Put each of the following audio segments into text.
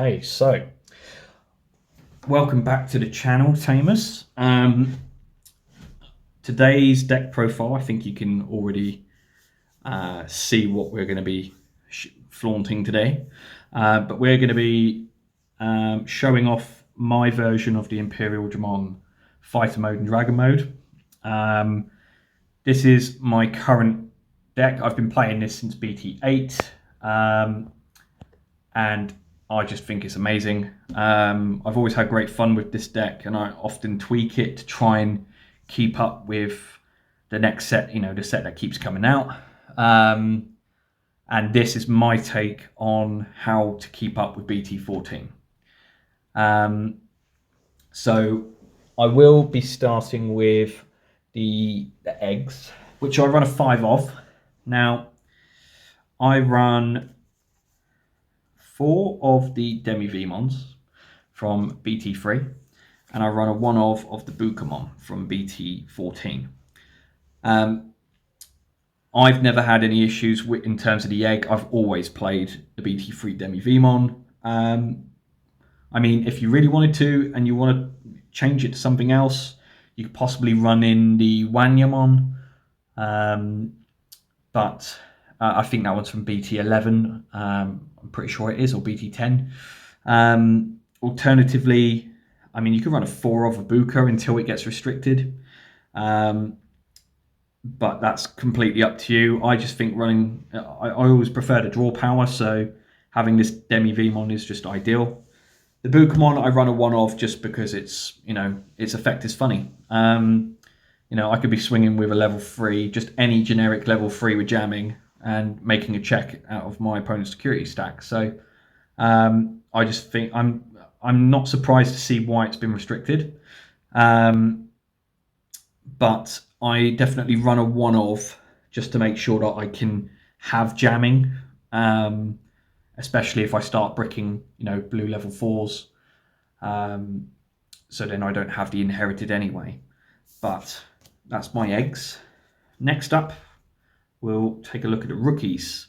Okay, so welcome back to the channel, Tamers. Today's deck profile, I think you can already see what we're going to be flaunting today. But we're going to be showing off my version of the Imperialdramon Fighter Mode and Dragon Mode. This is my current deck. I've been playing this since BT8. And I just think it's amazing. I've always had great fun with this deck, and I often tweak it to try and keep up with the next set, the set that keeps coming out. And this is my take on how to keep up with BT14. So I will be starting with the eggs, which I run a 5 of. Now, I run 4 of the Demi-Vmons from BT3, and I run a 1 of the Bukamon from BT14. I've never had any issues in terms of the egg. I've always played the BT3 Demi-Vmon. I mean, if you really wanted to and you want to change it to something else, you could possibly run in the Wanyamon, but I think that one's from BT11. I'm pretty sure it is, or BT10. Alternatively, I mean, you could run a 4 of a Buka until it gets restricted. But that's completely up to you. I just think running, I always prefer to draw power, so having this Demi-Vmon is just ideal. The Bukamon I run a 1 of just because its effect is funny. I could be swinging with a level 3, just any generic level 3 with jamming, and making a check out of my opponent's security stack. So I just think I'm not surprised to see why it's been restricted. But I definitely run a 1 of just to make sure that I can have jamming, especially if I start bricking, blue level 4s. So then I don't have the inherited anyway. But that's my eggs. Next up, we'll take a look at the rookies.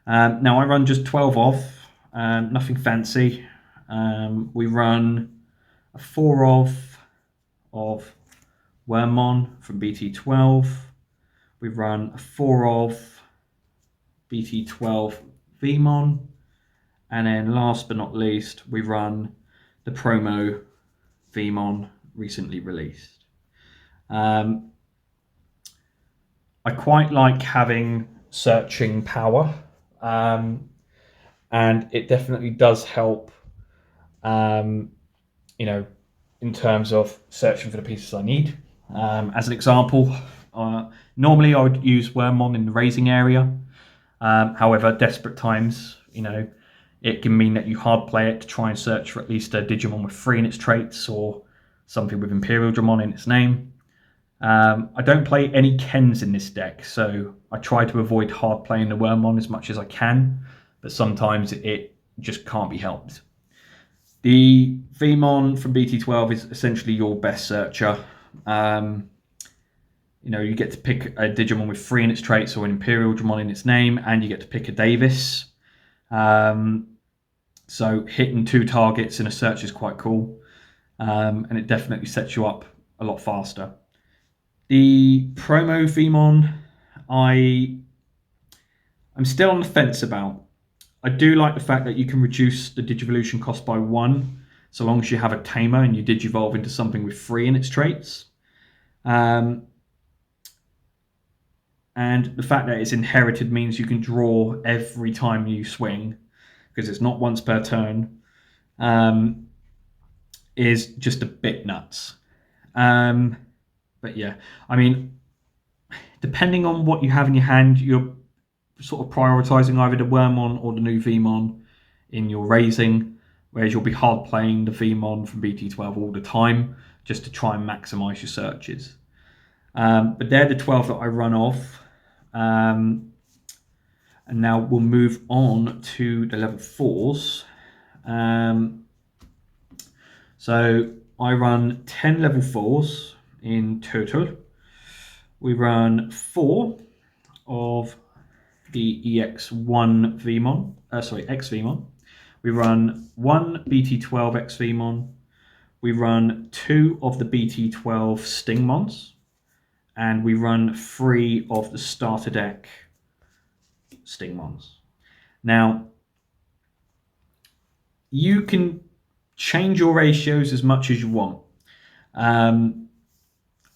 Now I run just 12 of, nothing fancy. We run a 4 of Wormmon from BT12. We run a 4 of BT12 Vmon. And then last but not least, we run the promo Vmon recently released. I quite like having searching power, and it definitely does help, in terms of searching for the pieces I need. As an example, normally I would use Wormmon in the raising area. However, desperate times, it can mean that you hard play it to try and search for at least a Digimon with 3 in its traits, or something with Imperialdramon in its name. I don't play any Kens in this deck, so I try to avoid hard playing the Wormmon as much as I can, but sometimes it just can't be helped. The Vmon from BT12 is essentially your best searcher. You get to pick a Digimon with 3 in its traits or an Imperialdramon in its name, and you get to pick a Davis. So hitting 2 targets in a search is quite cool, and it definitely sets you up a lot faster. The promo Vmon, I'm still on the fence about. I do like the fact that you can reduce the Digivolution cost by 1, so long as you have a Tamer and you Digivolve into something with 3 in its traits. And the fact that it's inherited means you can draw every time you swing, because it's not once per turn, is just a bit nuts. But yeah, I mean, depending on what you have in your hand, you're sort of prioritizing either the Wormmon or the new Vmon in your raising, whereas you'll be hard playing the Vmon from BT12 all the time just to try and maximize your searches. But they're the 12 that I run off. And now we'll move on to the level 4s. So I run 10 level 4s in total. We run 4 of the EX1 Vmon, X Vmon. We run 1 BT12 XVmon. We run 2 of the BT12 Stingmons. And we run 3 of the starter deck Stingmons. Now, you can change your ratios as much as you want.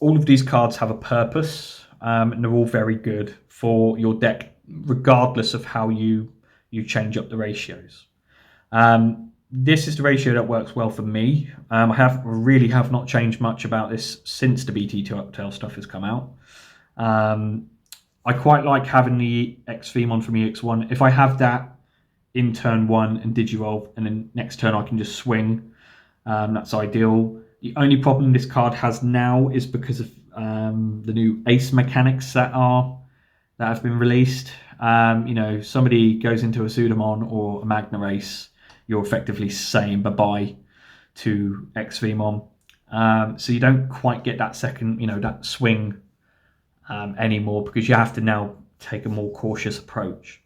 All of these cards have a purpose, and they're all very good for your deck, regardless of how you change up the ratios. This is the ratio that works well for me. I really have not changed much about this since the BT12 stuff has come out. I quite like having the XVmon from EX1. If I have that in turn 1 and Digivolve, and then next turn I can just swing, that's ideal. The only problem this card has now is because of the new ace mechanics that have been released. Somebody goes into a Sudamon or a Magna Race, you're effectively saying bye-bye to XVmon. So you don't quite get that second, that swing anymore, because you have to now take a more cautious approach.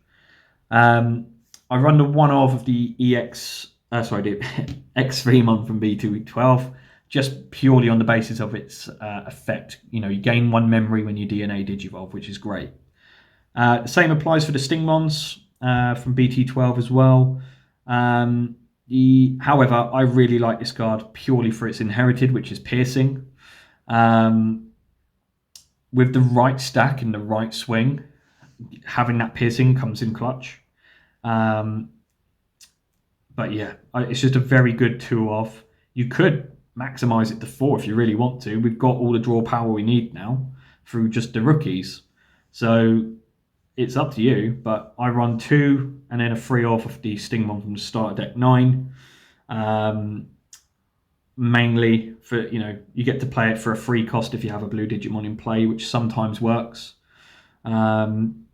I run the one of the XVmon from BT12, just purely on the basis of its effect. You gain 1 memory when you DNA Digivolve, which is great. The same applies for the Stingmons from BT12 as well. However, I really like this card purely for its inherited, which is piercing. With the right stack and the right swing, having that piercing comes in clutch. But yeah, it's just a very good 2-of. You could maximize it to 4 if you really want to. We've got all the draw power we need now through just the rookies. So it's up to you, but I run 2 and then a 3-of the Stingmon from the starter deck 9. Mainly for, you get to play it for a free cost if you have a blue Digimon in play, which sometimes works. What am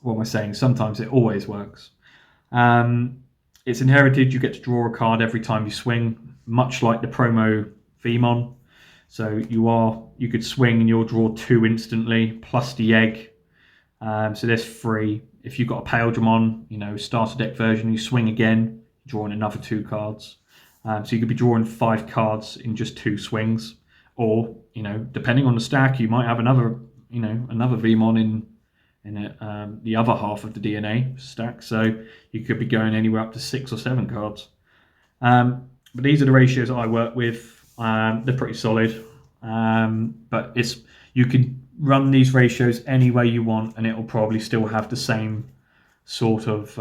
I saying? Sometimes it always works. It's inherited. You get to draw a card every time you swing, much like the promo Vmon. So you could swing and you'll draw 2 instantly, plus the egg. So there's 3. If you've got a Imperialdramon, starter deck version, you swing again, drawing another 2 cards. So you could be drawing 5 cards in just 2 swings, or depending on the stack, you might have another Vmon in the other half of the DNA stack. So you could be going anywhere up to 6 or 7 cards. But these are the ratios I work with. They're pretty solid. But you can run these ratios any way you want, and it will probably still have the same sort of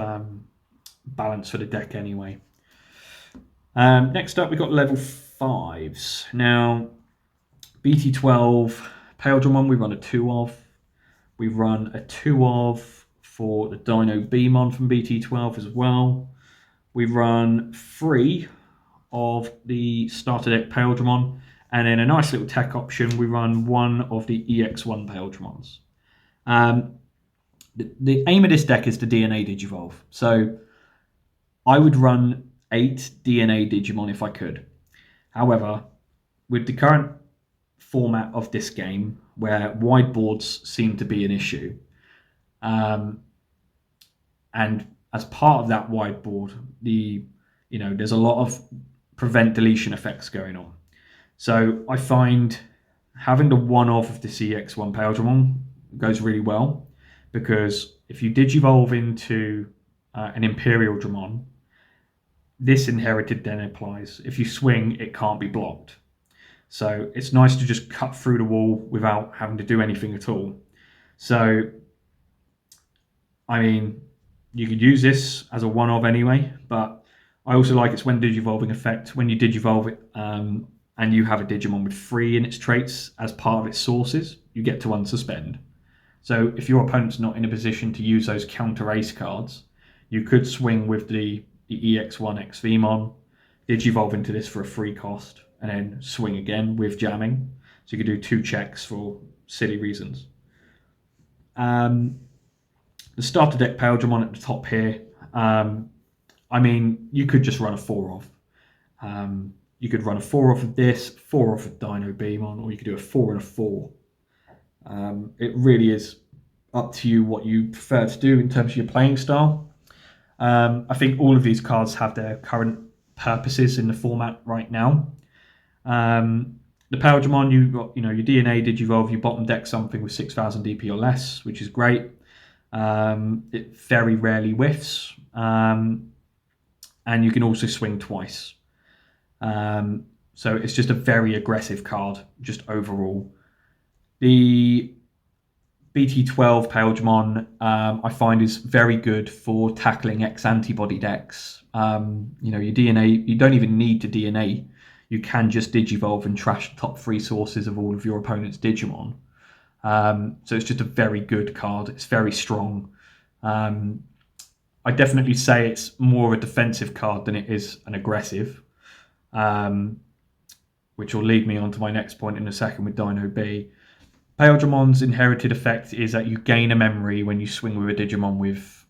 balance for the deck anyway. Next up, we've got level 5s. Now, BT12 Imperialdramon, we run a 2-of. We run a 2-of for the Dino Beamon from BT12 as well. We run 3 of the starter deck Imperialdramon, and then a nice little tech option, we run 1 of the EX1 Imperialdramons. The aim of this deck is to DNA Digivolve. So I would run 8 DNA Digimon if I could. However, with the current format of this game, where wide boards seem to be an issue, and as part of that wide board, there's a lot of prevent deletion effects going on. So I find having the 1-of the CX1 Imperialdramon goes really well, because if you Digivolve into an Imperialdramon, this inherited then applies. If you swing, it can't be blocked. So it's nice to just cut through the wall without having to do anything at all. So, I mean, you could use this as a 1-of anyway, but I also like its when Digivolving effect. When you Digivolve it and you have a Digimon with 3 in its traits as part of its sources, you get to unsuspend. So if your opponent's not in a position to use those counter ace cards, you could swing with the EX1 XVmon, Digivolve into this for a free cost, and then swing again with jamming. So you could do 2 checks for silly reasons. The starter deck Imperialdramon at the top here. I mean, you could just run a 4-of. You could run a 4-of of this, 4-of of Dino Beamon, or you could do a 4 and a 4. It really is up to you what you prefer to do in terms of your playing style. I think all of these cards have their current purposes in the format right now. The Imperialdramon, you got your DNA Digivolve, you bottom deck something with 6,000 DP or less, which is great. It very rarely whiffs, and you can also swing twice. So it's just a very aggressive card, just overall. The BT12 Imperialdramon, I find, is very good for tackling X-antibody decks. Your DNA, you don't even need to DNA. You can just Digivolve and trash the top 3 sources of all of your opponent's Digimon. So it's just a very good card. It's very strong. I definitely say it's more of a defensive card than it is an aggressive, which will lead me on to my next point in a second with Dino B. Imperialdramon's inherited effect is that you gain a memory when you swing with a Digimon with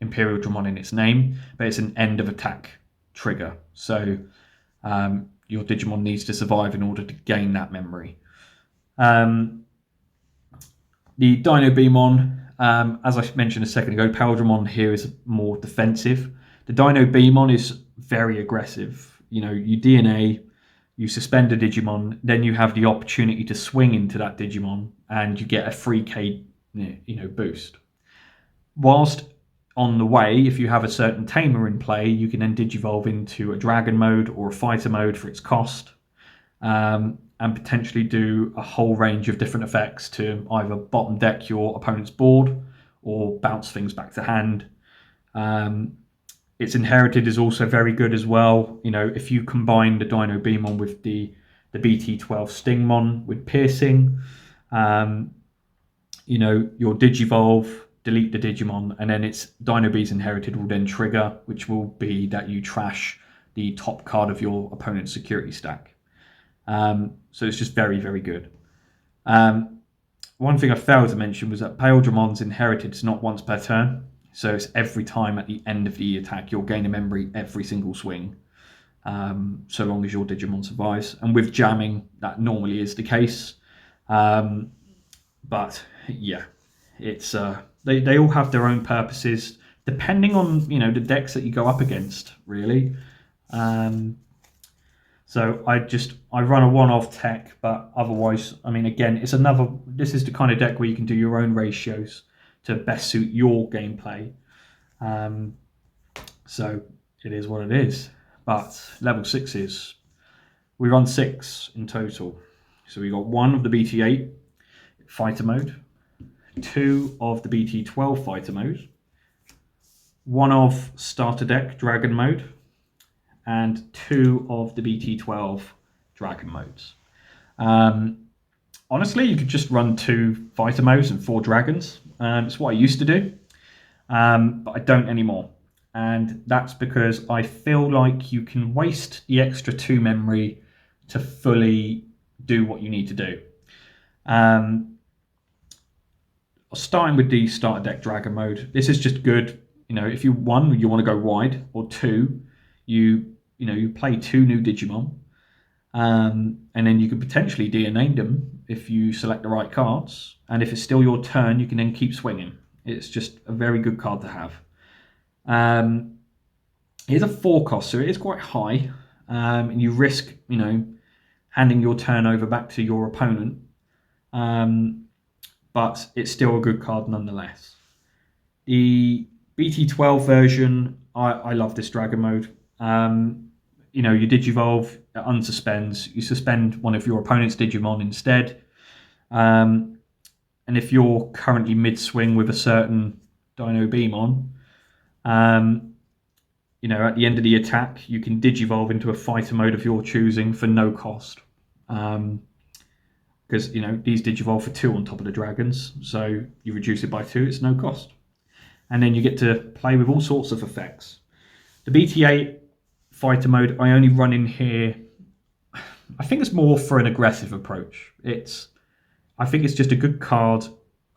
Imperialdramon in its name, but it's an end of attack trigger. So your Digimon needs to survive in order to gain that memory. The Dino Beamon, as I mentioned a second ago, Imperialdramon here is more defensive. The Dino Beamon is very aggressive. You DNA, you suspend a Digimon, then you have the opportunity to swing into that Digimon, and you get a 3k boost. Whilst on the way, if you have a certain tamer in play, you can then Digivolve into a Dragon mode or a Fighter mode for its cost, and potentially do a whole range of different effects to either bottom deck your opponent's board or bounce things back to hand. Its inherited is also very good as well. If you combine the Dino Beamon with the BT12 Stingmon with Piercing, your Digivolve, delete the Digimon, and then its Dino B's inherited will then trigger, which will be that you trash the top card of your opponent's security stack. So it's just very, very good. One thing I failed to mention was that Imperialdramon's inherited is not once per turn. So it's every time at the end of the attack, you'll gain a memory every single swing, so long as your Digimon survives. And with jamming, that normally is the case. But yeah, it's they all have their own purposes, depending on the decks that you go up against, really. So I run a one-off tech, but otherwise, again, this is the kind of deck where you can do your own ratios to best suit your gameplay. So it is what it is. But level 6s, we run 6 in total. So we got 1 of the BT8 fighter mode, 2 of the BT12 fighter mode, 1 of starter deck dragon mode, and 2 of the BT12 dragon modes. Honestly, you could just run 2 fighter modes and 4 dragons. It's what I used to do, but I don't anymore. And that's because I feel like you can waste the extra 2 memory to fully do what you need to do. Starting with the starter deck dragon mode, this is just good. If you want to go wide, or 2, you play 2 new Digimon. And then you could potentially DNA them if you select the right cards. And if it's still your turn, you can then keep swinging. It's just a very good card to have. It is a 4 cost, so it is quite high. And you risk, handing your turn over back to your opponent. But it's still a good card nonetheless. The BT12 version, I love this dragon mode. You Digivolve, it unsuspends. You suspend one of your opponent's Digimon instead. And if you're currently mid-swing with a certain Dino Beamon, at the end of the attack, you can Digivolve into a fighter mode of your choosing for no cost. Because, these Digivolve for 2 on top of the dragons. So you reduce it by 2, it's no cost. And then you get to play with all sorts of effects. The BT8 fighter mode, I only run in here. I think it's more for an aggressive approach. I think it's just a good card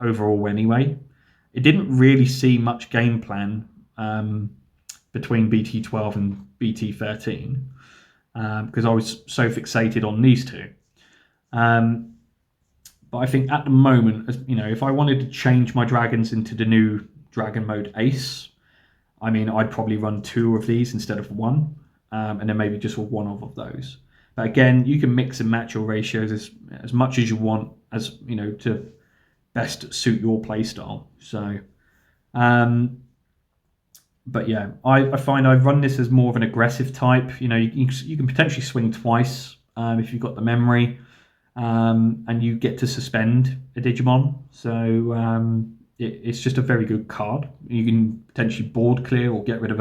overall anyway. It didn't really see much game plan between BT12 and BT13 because I was so fixated on these 2. But I think at the moment, if I wanted to change my dragons into the new dragon mode Ace, I mean, I'd probably run 2 of these instead of 1, and then maybe just one of those. But again, you can mix and match your ratios as much as you want, as you know, to best suit your playstyle. So, but yeah, I find I run this as more of an aggressive type. You know, you can potentially swing twice if you've got the memory, and you get to suspend a Digimon. So it's just a very good card. You can potentially board clear or get rid of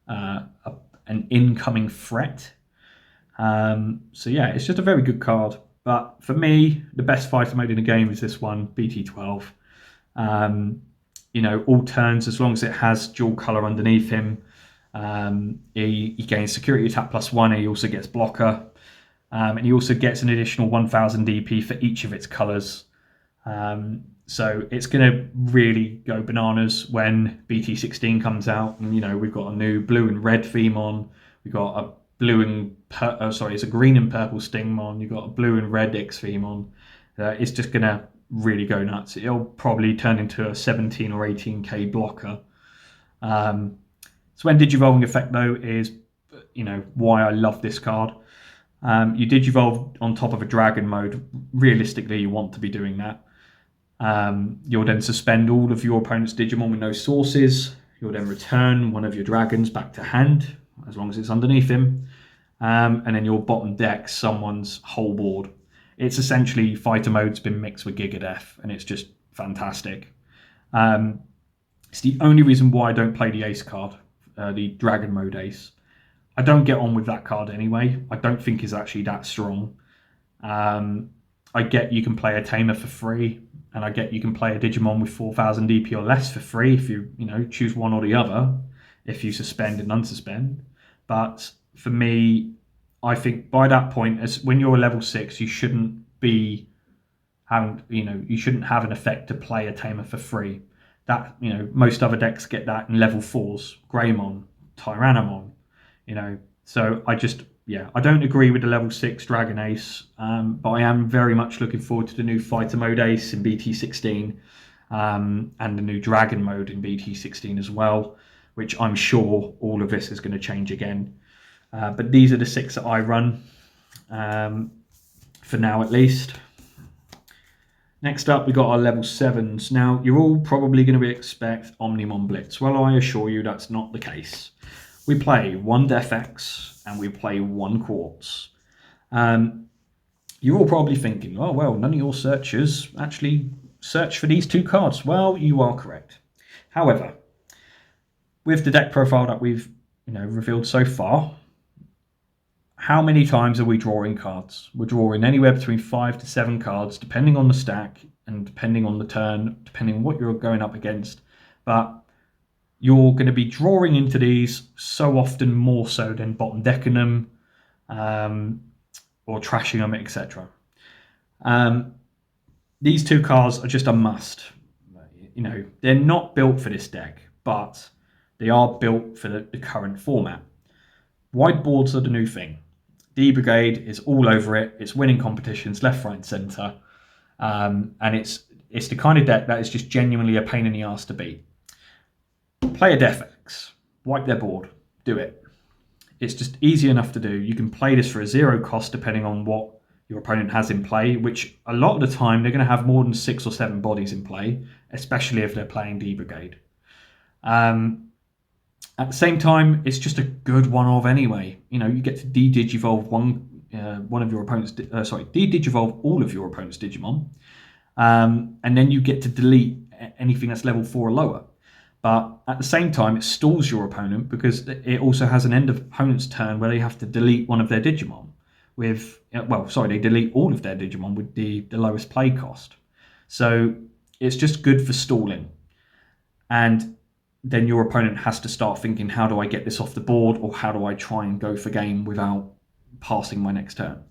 an incoming threat. So yeah, it's just a very good card. But for me, the best fighter mode in the game is this one, BT12. You know, all turns, as long as it has dual color underneath him, he gains security attack +1. He also gets blocker, and he also gets an additional 1000 DP for each of its colors. So it's going to really go bananas when BT16 comes out. And you know, we've got a new blue and red Themon. We've got a blue and it's a green and purple Stingmon. You've got a blue and red X-Themon. It's just going to really go nuts. It'll probably turn into a 17 or 18k blocker. So when Digivolving effect though is, you know, why I love this card. You Digivolve on top of a dragon mode. Realistically, you want to be doing that. You'll then suspend all of your opponent's Digimon with no sources. You'll then return one of your dragons back to hand, as long as it's underneath him. And then you'll bottom deck someone's whole board. It's essentially fighter mode's been mixed with Gigadeath, and it's just fantastic. It's the only reason why I don't play the Ace card, the Dragon Mode Ace. I don't get on with that card anyway. I don't think it's actually that strong. I get you can play a Tamer for free, and I get you can play a Digimon with 4000 DP or less for free if you choose one or the other, if you suspend and unsuspend. But for me, I think by that point, as when you're a level 6, you shouldn't be having, you shouldn't have an effect to play a Tamer for free. That, most other decks get that in level 4s, Greymon, Tyrannomon, So I don't agree with the level 6 Dragon Ace, but I am very much looking forward to the new Fighter Mode Ace in BT16, and the new Dragon Mode in BT16 as well, which I'm sure all of this is going to change again. But these are the 6 that I run, for now at least. Next up, we got our level 7s. Now, you're all probably going to expect Omnimon Blitz. Well, I assure you that's not the case. We play 1 Defx and we play 1 Quartz. You're all probably thinking, oh, well, none of your searchers actually search for these 2 cards. Well, you are correct. However, with the deck profile that we've revealed so far, how many times are we drawing cards? We're drawing anywhere between 5 to 7 cards, depending on the stack and depending on the turn, depending on what you're going up against. But you're going to be drawing into these so often more so than bottom decking them, or trashing them, etc. These 2 cards are just a must. They're not built for this deck, but they are built for the current format. Wide boards are the new thing. D-Brigade is all over it. It's winning competitions left, right, and centre. And it's the kind of deck that is just genuinely a pain in the arse to beat. Play a Defx. Wipe their board. Do it. It's just easy enough to do. You can play this for a 0 cost depending on what your opponent has in play, which a lot of the time they're going to have more than 6 or 7 bodies in play, especially if they're playing D-Brigade. At the same time, it's just a good one-of anyway. You get to de-digivolve one of your opponent's... de-digivolve all of your opponent's Digimon. And then you get to delete anything that's level 4 or lower. But at the same time, it stalls your opponent because it also has an end of opponent's turn where they have to delete one of their Digimon with... they delete all of their Digimon with the lowest play cost. So it's just good for stalling. And then your opponent has to start thinking, how do I get this off the board, or how do I try and go for game without passing my next turn?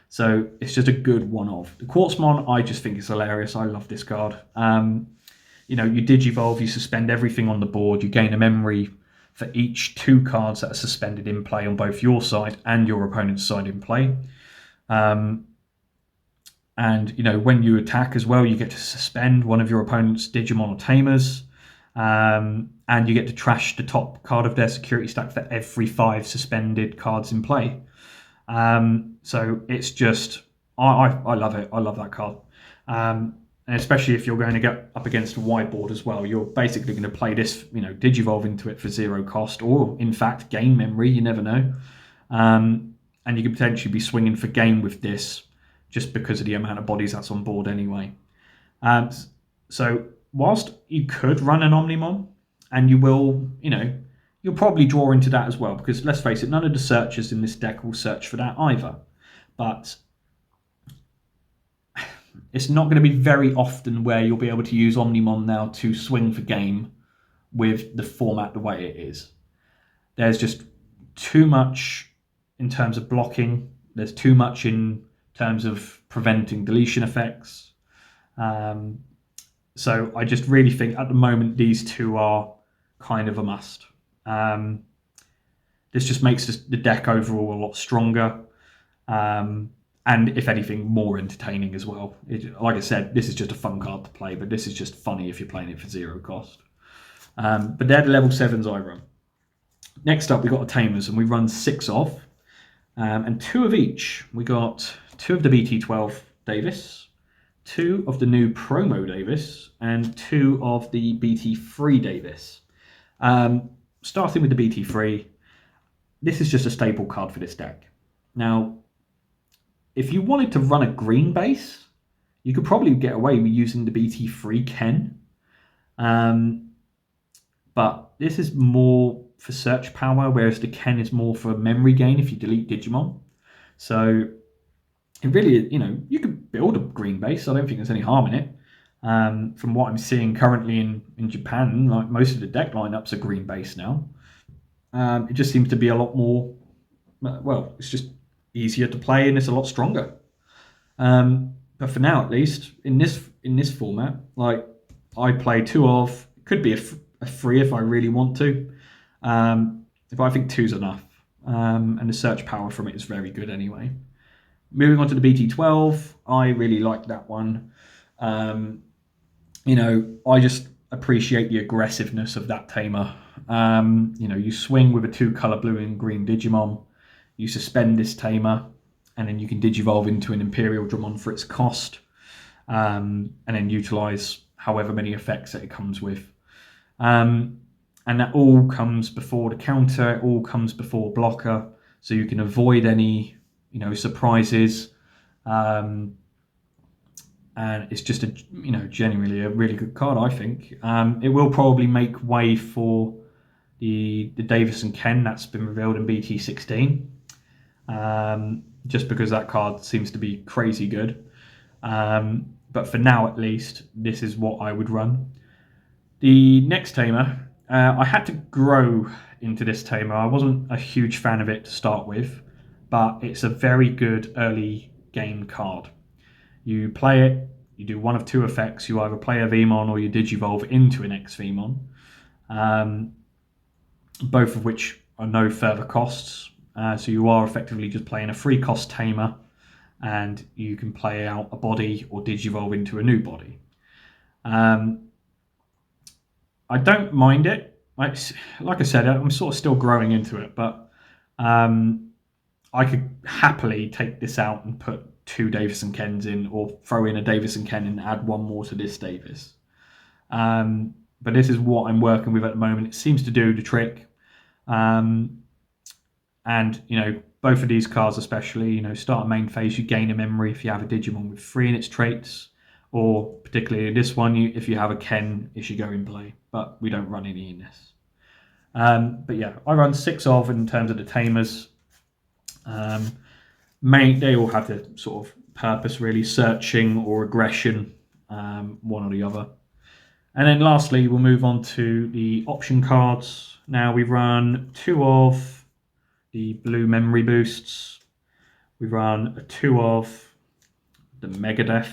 So it's just a good one-off. The Quartzmon, I just think is hilarious. I love this card. You Digivolve, you suspend everything on the board, you gain a memory for each 2 cards that are suspended in play on both your side and your opponent's side in play. And when you attack as well, you get to suspend one of your opponent's Digimon or Tamers. and you get to trash the top card of their security stack for every 5 suspended cards in play. So it's just, I love it. I love that card. And especially if you're going to get up against a wide board as well, you're basically going to play this, Digivolve into it for 0 cost, or in fact gain memory. You never know, and you could potentially be swinging for game with this, just because of the amount of bodies that's on board anyway. So whilst you could run an Omnimon, and you will, you'll probably draw into that as well, because let's face it, none of the searchers in this deck will search for that either. But it's not going to be very often where you'll be able to use Omnimon now to swing for game with the format the way it is. There's just too much in terms of blocking. There's too much in terms of preventing deletion effects. So I just really think at the moment these two are kind of a must. This just makes the deck overall a lot stronger. And if anything, more entertaining as well. Like I said, this is just a fun card to play, but this is just funny if you're playing it for 0 cost. But they're the level 7s I run. Next up, we've got the Tamers, and we run 6 of, and 2 of each. We got 2 of the BT12 Davis, 2 of the new promo Davis, and 2 of the BT3 Davis. Starting with the BT3, this is just a staple card for this deck. Now, if you wanted to run a green base, you could probably get away with using the BT3 Ken. But this is more for search power, whereas the Ken is more for memory gain if you delete Digimon. So it really, you could build a green base. I don't think there's any harm in it. From what I'm seeing currently in Japan, like most of the deck lineups are green base now. It just seems to be a lot more, well, it's just easier to play and it's a lot stronger. But for now, at least in this format, like I play 2 of, could be a 3 if I really want to, but I think 2's enough, and the search power from it is very good anyway. Moving on to the BT12, I really like that one. I just appreciate the aggressiveness of that tamer. You swing with a 2 color blue and green Digimon. You suspend this tamer, and then you can Digivolve into an Imperialdramon for its cost, and then utilize however many effects that it comes with. And that all comes before the counter, it all comes before blocker, so you can avoid any, surprises. And it's just genuinely a really good card, I think. It will probably make way for the Davis and Ken that's been revealed in BT16. Just because that card seems to be crazy good. But for now, at least, this is what I would run. The next tamer, I had to grow into this tamer. I wasn't a huge fan of it to start with, but it's a very good early game card. You play it, you do one of 2 effects. You either play a Vmon or you Digivolve into an X-Vmon, both of which are no further costs. So you are effectively just playing a 3 cost tamer, and you can play out a body or Digivolve into a new body. I don't mind it. Like I said, I'm sort of still growing into it, but I could happily take this out and put 2 Davis and Kens in, or throw in a Davis and Ken and add 1 more to this Davis. But this is what I'm working with at the moment. It seems to do the trick. And, both of these cards especially, start a main phase, you gain a memory if you have a Digimon with 3 in its traits, or particularly this one, if you have a Ken, it should go in play. But we don't run any in this. But yeah, I run 6 of in terms of the tamers. They all have the sort of purpose, really, searching or aggression, one or the other. And then lastly, we'll move on to the option cards. Now we run 2 of the blue memory boosts. We run a 2 of the Megadeth.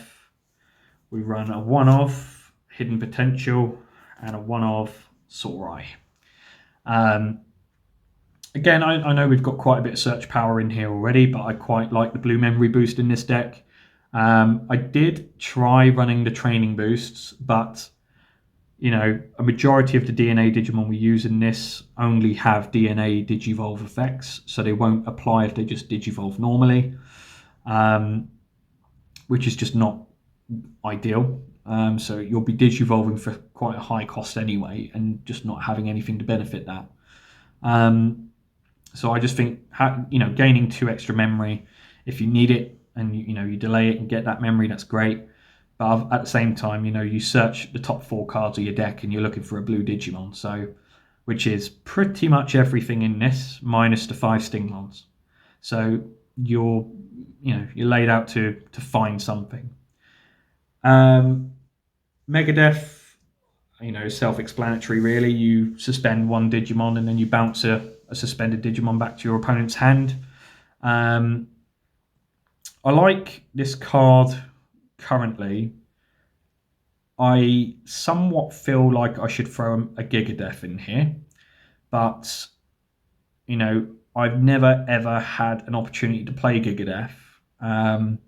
We run a 1 of Hidden Potential and a 1 of Sorai. Again, I know we've got quite a bit of search power in here already, but I quite like the blue memory boost in this deck. I did try running the training boosts, but you know, a majority of the DNA Digimon we use in this only have DNA Digivolve effects, so they won't apply if they just Digivolve normally, which is just not ideal. So you'll be Digivolving for quite a high cost anyway, and just not having anything to benefit that. So I just think, you know, gaining 2 extra memory, if you need it and you delay it and get that memory, that's great. But at the same time, you know, you search the top 4 cards of your deck and you're looking for a blue Digimon, so which is pretty much everything in this minus the 5 Stingmons. So you're laid out to find something. Megadeth, you know, self-explanatory really. You suspend 1 Digimon and then you bounce a suspended Digimon back to your opponent's hand. I like this card currently. I somewhat feel like I should throw a Gigadef in here, but you know, I've never ever had an opportunity to play Gigadef, and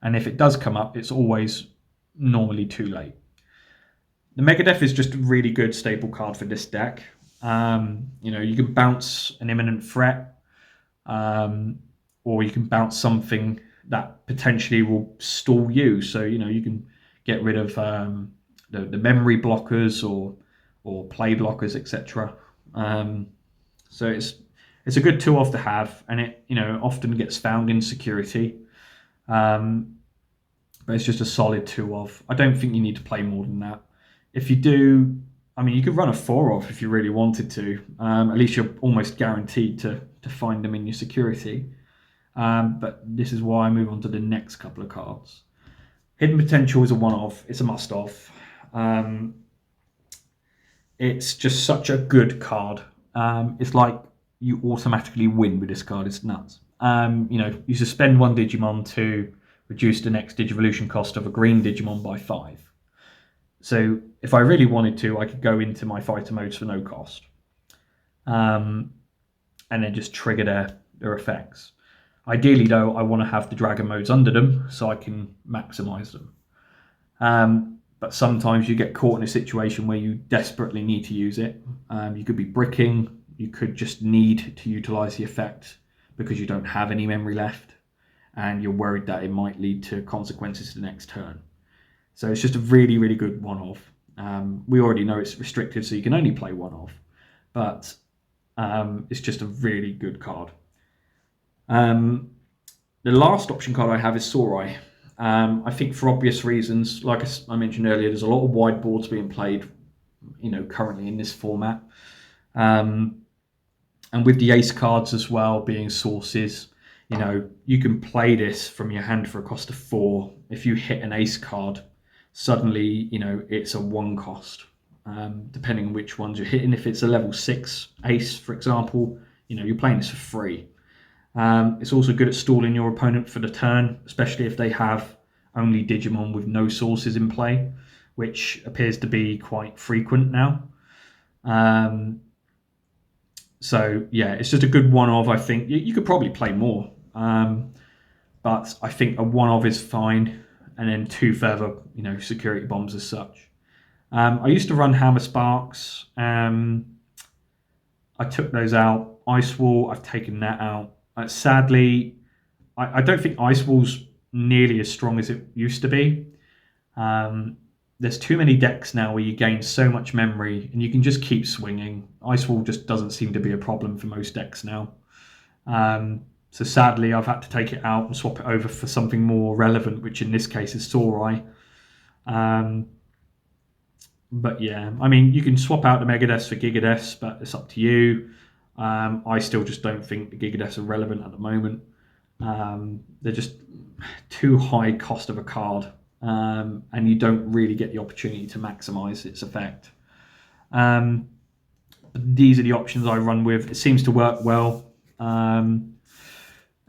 if it does come up, it's always normally too late. The Megadef is just a really good staple card for this deck. You know, you can bounce an imminent threat, or you can bounce something that potentially will stall you. So you know, you can get rid of the memory blockers or play blockers, etc. So it's a good tool to have, and it, you know, often gets found in security. But it's just a solid 2-of. I don't think you need to play more than that. If you do, I mean, you could run a 4-of if you really wanted to. At least you're almost guaranteed to find them in your security. But this is why I move on to the next couple of cards. Hidden Potential is a 1-of. It's a must-of. It's just such a good card. It's like you automatically win with this card. It's nuts. You know, you suspend 1 Digimon to reduce the next Digivolution cost of a green Digimon by 5. So if I really wanted to, I could go into my fighter modes for no cost, and then just trigger their effects. Ideally, though, I want to have the dragon modes under them so I can maximize them. But sometimes you get caught in a situation where you desperately need to use it. You could be bricking. You could just need to utilize the effect because you don't have any memory left, and you're worried that it might lead to consequences the next turn. So it's just a really, really good 1-of. We already know it's restricted, so you can only play 1-of. But it's just a really good card. The last option card I have is Sorai. I think for obvious reasons, like I mentioned earlier, there's a lot of wide boards being played, you know, currently in this format. And with the ace cards as well being sources, you know, you can play this from your hand for a cost of 4. If you hit an ace card, suddenly, you know, it's a 1 cost, depending on which ones you're hitting. If it's a level 6 ace, for example, you know, you're playing this for free. It's also good at stalling your opponent for the turn, especially if they have only Digimon with no sources in play, which appears to be quite frequent now. So yeah, it's just a good 1-of. I think you could probably play more, but I think a 1-of is fine, and then 2 further, you know, security bombs as such. I used to run Hammer Sparks. I took those out. Ice Wall, I've taken that out. Sadly, I don't think Ice Wall's nearly as strong as it used to be. There's too many decks now where you gain so much memory and you can just keep swinging. Ice Wall just doesn't seem to be a problem for most decks now. So sadly, I've had to take it out and swap it over for something more relevant, which in this case is Sorai. But yeah, I mean, you can swap out the Megadeths for Gigadeths, but it's up to you. I still just don't think the Gigadeths are relevant at the moment. They're just too high cost of a card, and you don't really get the opportunity to maximize its effect. These are the options I run with. It seems to work well.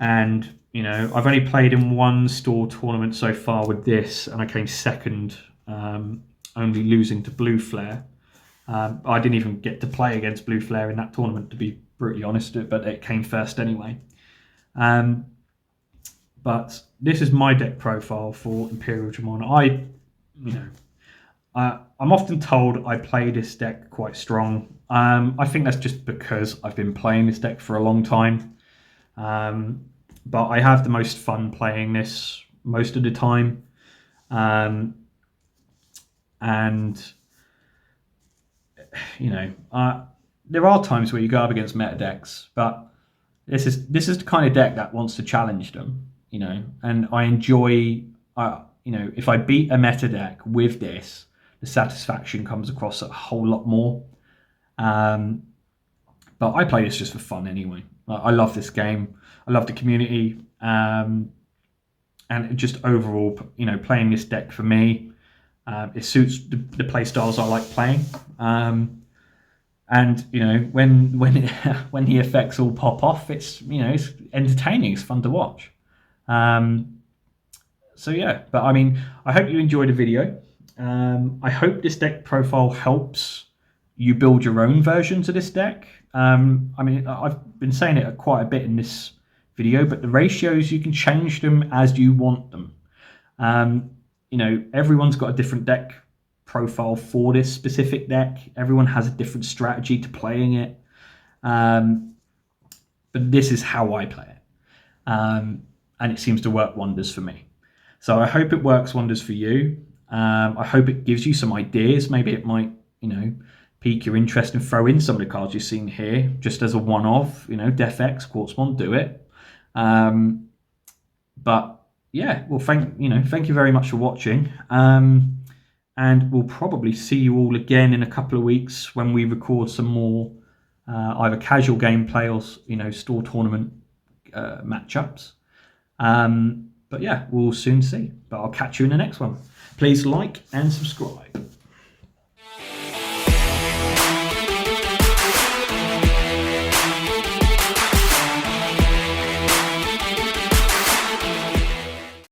And, you know, I've only played in 1 store tournament so far with this, and I came second, only losing to Blue Flare. I didn't even get to play against Blue Flare in that tournament, to be brutally honest, but it came first anyway. But this is my deck profile for Imperialdramon. I'm often told I play this deck quite strong. I think that's just because I've been playing this deck for a long time. But I have the most fun playing this most of the time. Um, and you know, there are times where you go up against meta decks, but this is the kind of deck that wants to challenge them. And I enjoy. If I beat a meta deck with this, the satisfaction comes across a whole lot more. Um, but I play this just for fun anyway. I love this game. I love the community, and just overall, playing this deck for me, it suits the play styles I like playing. And when the effects all pop off, it's entertaining. It's fun to watch. So yeah, but I mean, I hope you enjoyed the video. I hope this deck profile helps you build your own versions of this deck. I mean, I've been saying it quite a bit in this video, but the ratios, you can change them as you want them. Everyone's got a different deck profile for this specific deck. Everyone has a different strategy to playing it. But this is how I play it. And it seems to work wonders for me. So I hope it works wonders for you. I hope it gives you some ideas. Maybe it might, pique your interest and throw in some of the cards you've seen here, just as a one-off. Death X, Quartzmon, do it. But yeah, well, thank you very much for watching. And we'll probably see you all again in a couple of weeks when we record some more either casual gameplay or store tournament matchups. But yeah, we'll soon see. But I'll catch you in the next one. Please like and subscribe.